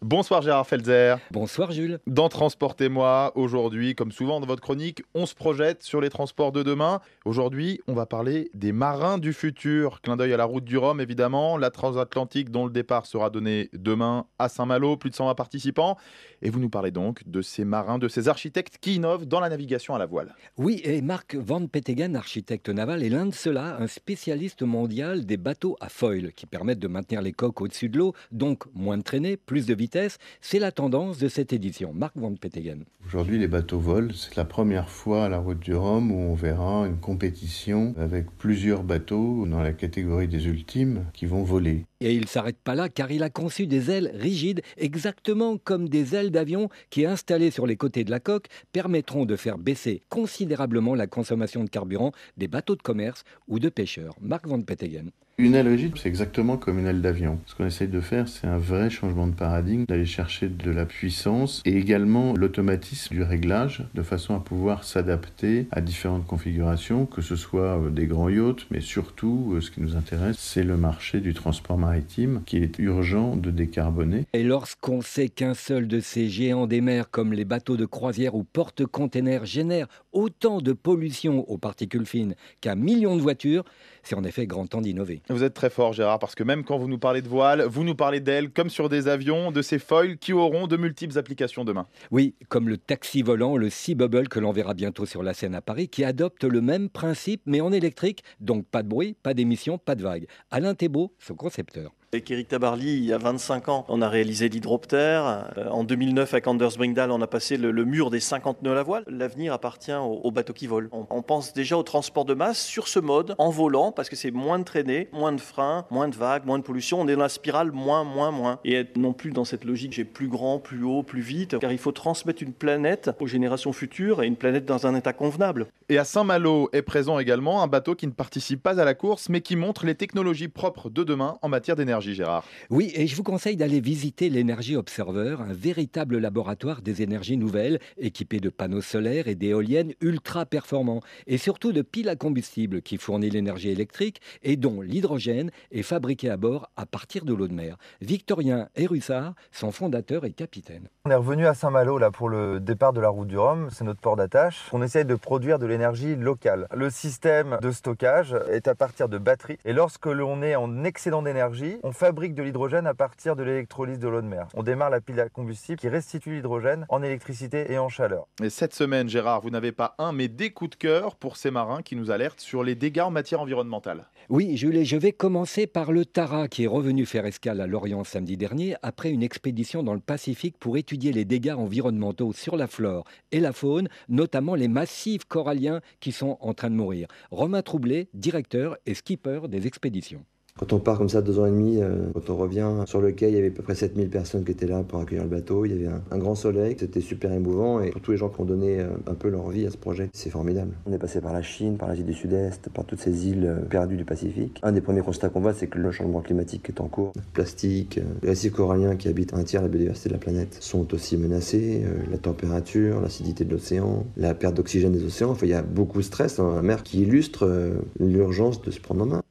Bonsoir Gérard Felzer. Bonsoir Jules. Dans Transportez-moi, aujourd'hui, comme souvent dans votre chronique, on se projette sur les transports de demain. Aujourd'hui, on va parler des marins du futur. Clin d'œil à la route du Rhum, évidemment. La transatlantique dont le départ sera donné demain à Saint-Malo, plus de 120 participants. Et vous nous parlez donc de ces marins, de ces architectes qui innovent dans la navigation à la voile. Oui, et Mark Van Petegem, architecte naval, est l'un de ceux-là, un spécialiste mondial des bateaux à foil qui permettent de maintenir les coques au-dessus de l'eau, donc moins de traînée, plus de vitesse. C'est la tendance de cette édition. Mark Van Petegem. Aujourd'hui, les bateaux volent. C'est la première fois à la route du Rhum où on verra une compétition avec plusieurs bateaux dans la catégorie des ultimes qui vont voler. Et il ne s'arrête pas là car il a conçu des ailes rigides, exactement comme des ailes d'avion qui, installées sur les côtés de la coque, permettront de faire baisser considérablement la consommation de carburant des bateaux de commerce ou de pêcheurs. Mark Van Petegem. Une aile rigide, c'est exactement comme une aile d'avion. Ce qu'on essaye de faire, c'est un vrai changement de paradigme, d'aller chercher de la puissance et également l'automatisme du réglage, de façon à pouvoir s'adapter à différentes configurations, que ce soit des grands yachts, mais surtout, ce qui nous intéresse, c'est le marché du transport maritime, qui est urgent de décarboner. Et lorsqu'on sait qu'un seul de ces géants des mers, comme les bateaux de croisière ou porte-containers, génère autant de pollution aux particules fines qu'un million de voitures, c'est en effet grand temps d'innover. Vous êtes très fort Gérard, parce que même quand vous nous parlez de voile, vous nous parlez d'ailes comme sur des avions, de ces foils qui auront de multiples applications demain. Oui, comme le taxi volant, le Sea Bubble que l'on verra bientôt sur la Seine à Paris, qui adopte le même principe mais en électrique, donc pas de bruit, pas d'émissions, pas de vagues. Alain Thébault, son concepteur. Avec Eric Tabarly, il y a 25 ans, on a réalisé l'hydroptère. En 2009, avec Anders Bringdahl, on a passé le mur des 50 nœuds à la voile. L'avenir appartient aux bateaux qui volent. On pense déjà au transport de masse sur ce mode, en volant, parce que c'est moins de traînées, moins de freins, moins de vagues, moins de pollution. On est dans la spirale moins. Et être non plus dans cette logique, j'ai plus grand, plus haut, plus vite, car il faut transmettre une planète aux générations futures et une planète dans un état convenable. Et à Saint-Malo est présent également un bateau qui ne participe pas à la course, mais qui montre les technologies propres de demain en matière d'énergie. Gérard. Oui, et je vous conseille d'aller visiter l'Energy Observer, un véritable laboratoire des énergies nouvelles, équipé de panneaux solaires et d'éoliennes ultra performants, et surtout de piles à combustible qui fournit l'énergie électrique et dont l'hydrogène est fabriqué à bord à partir de l'eau de mer. Victorien Hérussard, son fondateur et capitaine. On est revenu à Saint-Malo là pour le départ de la route du Rhum, c'est notre port d'attache. On essaye de produire de l'énergie locale. Le système de stockage est à partir de batteries et lorsque l'on est en excédent d'énergie, on fabrique de l'hydrogène à partir de l'électrolyse de l'eau de mer. On démarre la pile à combustible qui restitue l'hydrogène en électricité et en chaleur. Et cette semaine, Gérard, vous n'avez pas un, mais des coups de cœur pour ces marins qui nous alertent sur les dégâts en matière environnementale. Oui, Jules, et je vais commencer par le Tara qui est revenu faire escale à Lorient samedi dernier après une expédition dans le Pacifique pour étudier les dégâts environnementaux sur la flore et la faune, notamment les massifs coralliens qui sont en train de mourir. Romain Troublé, directeur et skipper des expéditions. Quand on part comme ça 2 ans et demi, quand on revient sur le quai, il y avait à peu près 7000 personnes qui étaient là pour accueillir le bateau. Il y avait un grand soleil, c'était super émouvant et pour tous les gens qui ont donné un peu leur vie à ce projet, c'est formidable. On est passé par la Chine, par l'Asie du Sud-Est, par toutes ces îles perdues du Pacifique. Un des premiers constats qu'on voit, c'est que le changement climatique est en cours. Le plastique, les récifs coralliens qui habitent un tiers de la biodiversité de la planète sont aussi menacés. La température, l'acidité de l'océan, la perte d'oxygène des océans. Enfin, il y a beaucoup de stress dans la mer qui illustre l'urgence de se prendre en main.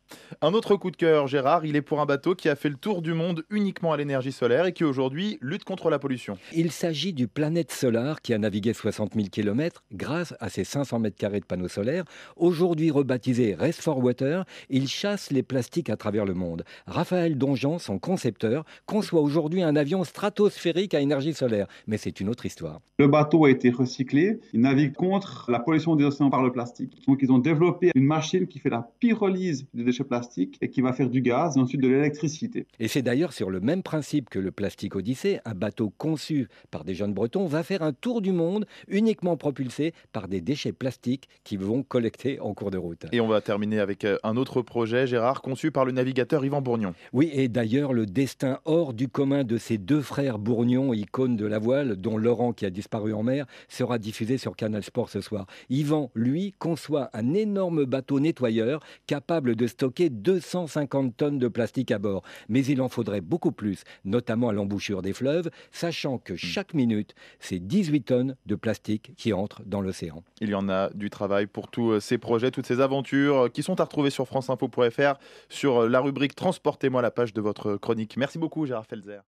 Un autre coup de cœur, Gérard, il est pour un bateau qui a fait le tour du monde uniquement à l'énergie solaire et qui aujourd'hui lutte contre la pollution. Il s'agit du Planète Solar qui a navigué 60 000 km grâce à ses 500 mètres carrés de panneaux solaires. Aujourd'hui rebaptisé Race for Water, il chasse les plastiques à travers le monde. Raphaël Donjean, son concepteur, conçoit aujourd'hui un avion stratosphérique à énergie solaire. Mais c'est une autre histoire. Le bateau a été recyclé, il navigue contre la pollution des océans par le plastique. Donc ils ont développé une machine qui fait la pyrolyse des déchets plastiques et qui va faire du gaz et ensuite de l'électricité. Et c'est d'ailleurs sur le même principe que le Plastique Odyssée, un bateau conçu par des jeunes Bretons va faire un tour du monde uniquement propulsé par des déchets plastiques qui vont collecter en cours de route. Et on va terminer avec un autre projet, Gérard, conçu par le navigateur Yvan Bourgnon. Oui, et d'ailleurs le destin hors du commun de ces deux frères Bourgnon, icônes de la voile, dont Laurent qui a disparu en mer, sera diffusé sur Canal Sport ce soir. Yvan, lui, conçoit un énorme bateau nettoyeur capable de stocker 250 tonnes de plastique à bord. Mais il en faudrait beaucoup plus, notamment à l'embouchure des fleuves, sachant que chaque minute, c'est 18 tonnes de plastique qui entrent dans l'océan. Il y en a du travail pour tous ces projets, toutes ces aventures qui sont à retrouver sur franceinfo.fr, sur la rubrique Transportez-moi, la page de votre chronique. Merci beaucoup Gérard Felzer.